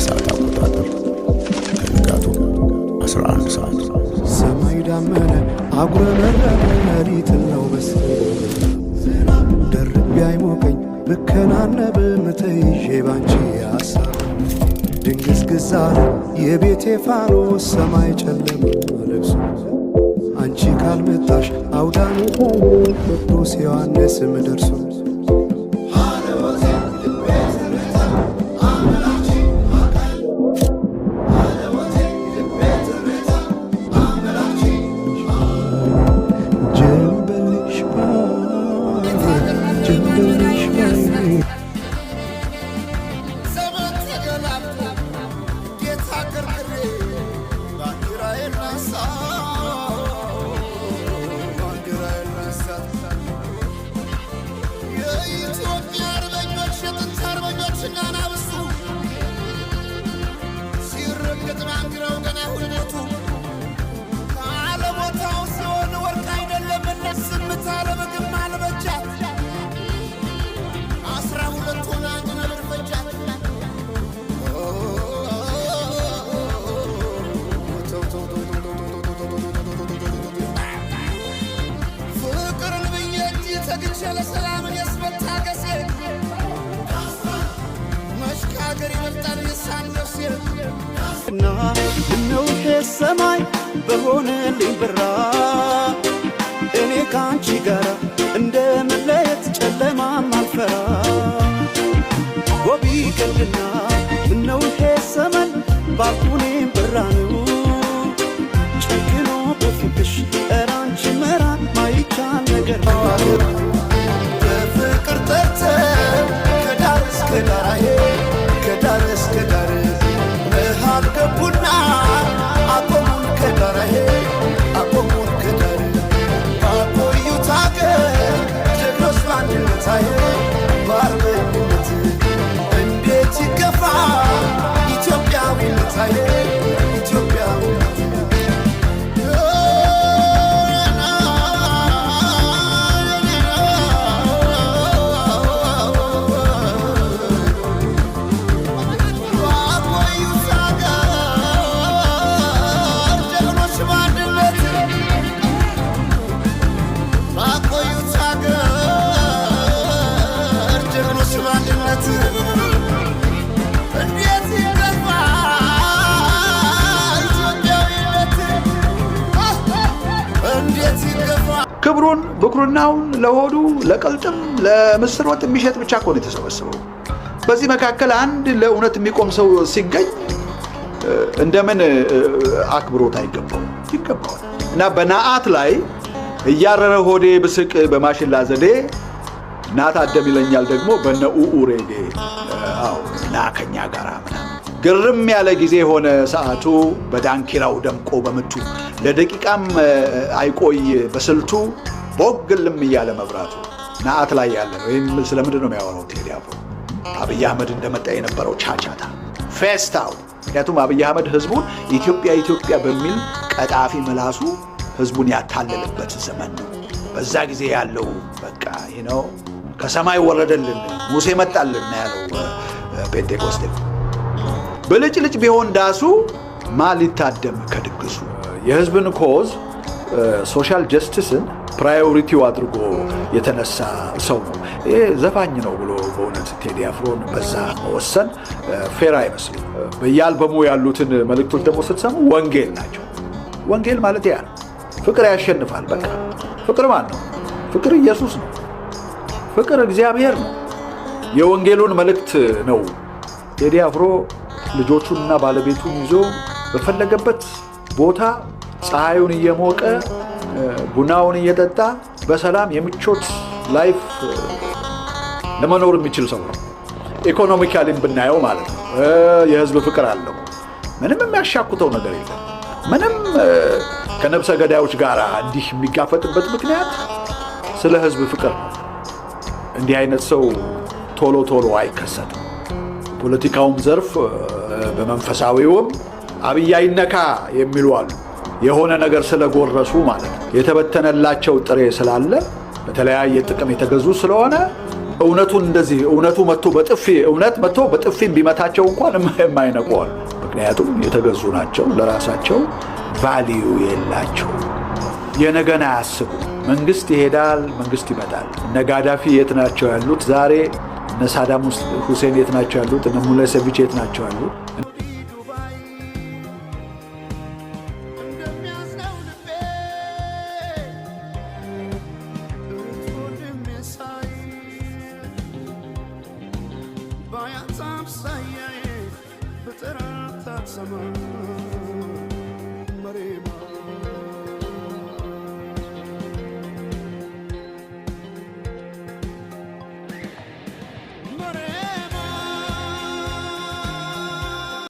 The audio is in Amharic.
ሰዓት አቆጣጠር ከንጋቱ 11 ሰዓት ሰማይ ዳመነ አጉረመረመ ሌሊትን ነው መሰለኝ ደርቤ አይሞቀኝ ብከናነብ ምትይዤ ባንቺ ሐሳብ ድንግዝግዝ አለ የቤቴ ፋኖስ ሰማይ ጨለመ ለብሶ አንቺ ካልመጣሽ አውዳኑ ቅዱስ ዮሐንስም ደርሶ ሰማይ በሆነልኝ ብራ እኔ ካንቺ ጋራ እንደመለየት ጨለማም አልፈራ ጎቢ ቀንድና ምነው ሰማይ ባልኩኔም ብራ ነው ጨክኖ በፍቅሽ እራንቺ መራን ማይቻል ነገር በፍቅር ጠርተ ከዳር እስከ ዳራዬ ከዳር እስከ ዳር መሃል ገቡና አቆሙን ከዳራዬ አቆሙን ከዳር አቆዩት አገር ጀግኖች በአንድነታዬ በአርበኝነት እንዴት ይገፋ ኢትዮጵያዊነታዬ ኢትዮጵያዊነት ክብሩን ብኩርናውን ለሆዱ ለቀልጥም ለምስር ወጥ የሚሸጥ ብቻ እኮ ነው የተሰበሰበው። በዚህ መካከል አንድ ለእውነት የሚቆም ሰው ሲገኝ እንደምን አክብሮት አይገባው ይገባዋል። እና በናአት ላይ እያረረ ሆዴ ብስቅ በማሽላ ዘዴ ናት አደም ይለኛል ደግሞ በነኡኡ ሬጌ ና ከኛ ጋር ምናምን ግርም ያለ ጊዜ ሆነ ሰዓቱ በዳንኪራው ደምቆ በምቱ ለደቂቃም አይቆይ በስልቱ ቦግልም እያለ መብራቱ ናአት ላይ ያለ ነው። ይህም ስለምንድን ነው የሚያወራው? ቴዲ አፍሮ አብይ አህመድ እንደመጣ የነበረው ቻቻታ ፌስታው። ምክንያቱም አብይ አህመድ ህዝቡን ኢትዮጵያ ኢትዮጵያ በሚል ቀጣፊ ምላሱ ህዝቡን ያታለለበት ዘመን ነው። በዛ ጊዜ ያለው በቃ ነው ከሰማይ ወረደልን ሙሴ መጣልን ያለው ፔንቴኮስቴ በልጭልጭ ቢሆን ዳሱ ማሊታደም ከድግሱ የህዝብን ኮዝ ሶሻል ጀስቲስን ፕራዮሪቲው አድርጎ የተነሳ ሰው ነው። ይሄ ዘፋኝ ነው ብሎ በእውነት ቴዲ አፍሮን በዛ መወሰን ፌር አይመስልም። በየአልበሙ ያሉትን መልእክቶች ደግሞ ስትሰሙ ወንጌል ናቸው። ወንጌል ማለት ያ ነው። ፍቅር ያሸንፋል። በቃ ፍቅር ማን ነው? ፍቅር ኢየሱስ ነው። ፍቅር እግዚአብሔር ነው። የወንጌሉን መልእክት ነው ቴዲ አፍሮ ልጆቹንና ባለቤቱን ይዞ በፈለገበት ቦታ ፀሐዩን እየሞቀ ቡናውን እየጠጣ በሰላም የምቾት ላይፍ ለመኖር የሚችል ሰው ነው። ኢኮኖሚካሊም ብናየው ማለት ነው። የህዝብ ፍቅር አለው። ምንም የሚያሻኩተው ነገር የለም። ምንም ከነብሰ ገዳዮች ጋር እንዲህ የሚጋፈጥበት ምክንያት ስለ ህዝብ ፍቅር ነው። እንዲህ አይነት ሰው ቶሎ ቶሎ አይከሰትም። ፖለቲካውም ዘርፍ በመንፈሳዊውም አብይ አይነካ የሚሉ አሉ። የሆነ ነገር ስለጎረሱ ማለት ነው። የተበተነላቸው ጥሬ ስላለ በተለያየ ጥቅም የተገዙ ስለሆነ እውነቱን እንደዚህ እውነቱ መጥቶ በጥፊ ቢመታቸው እንኳን የማይነቁዋል። ምክንያቱም የተገዙ ናቸው። ለራሳቸው ቫልዩ የላቸው። የነገን አያስቡ። መንግስት ይሄዳል፣ መንግስት ይመጣል። እነ ጋዳፊ የት ናቸው ያሉት ዛሬ? እነ ሳዳም ሁሴን የት ናቸው ያሉት? እነ ሙለሴቪች የት ናቸው ያሉት?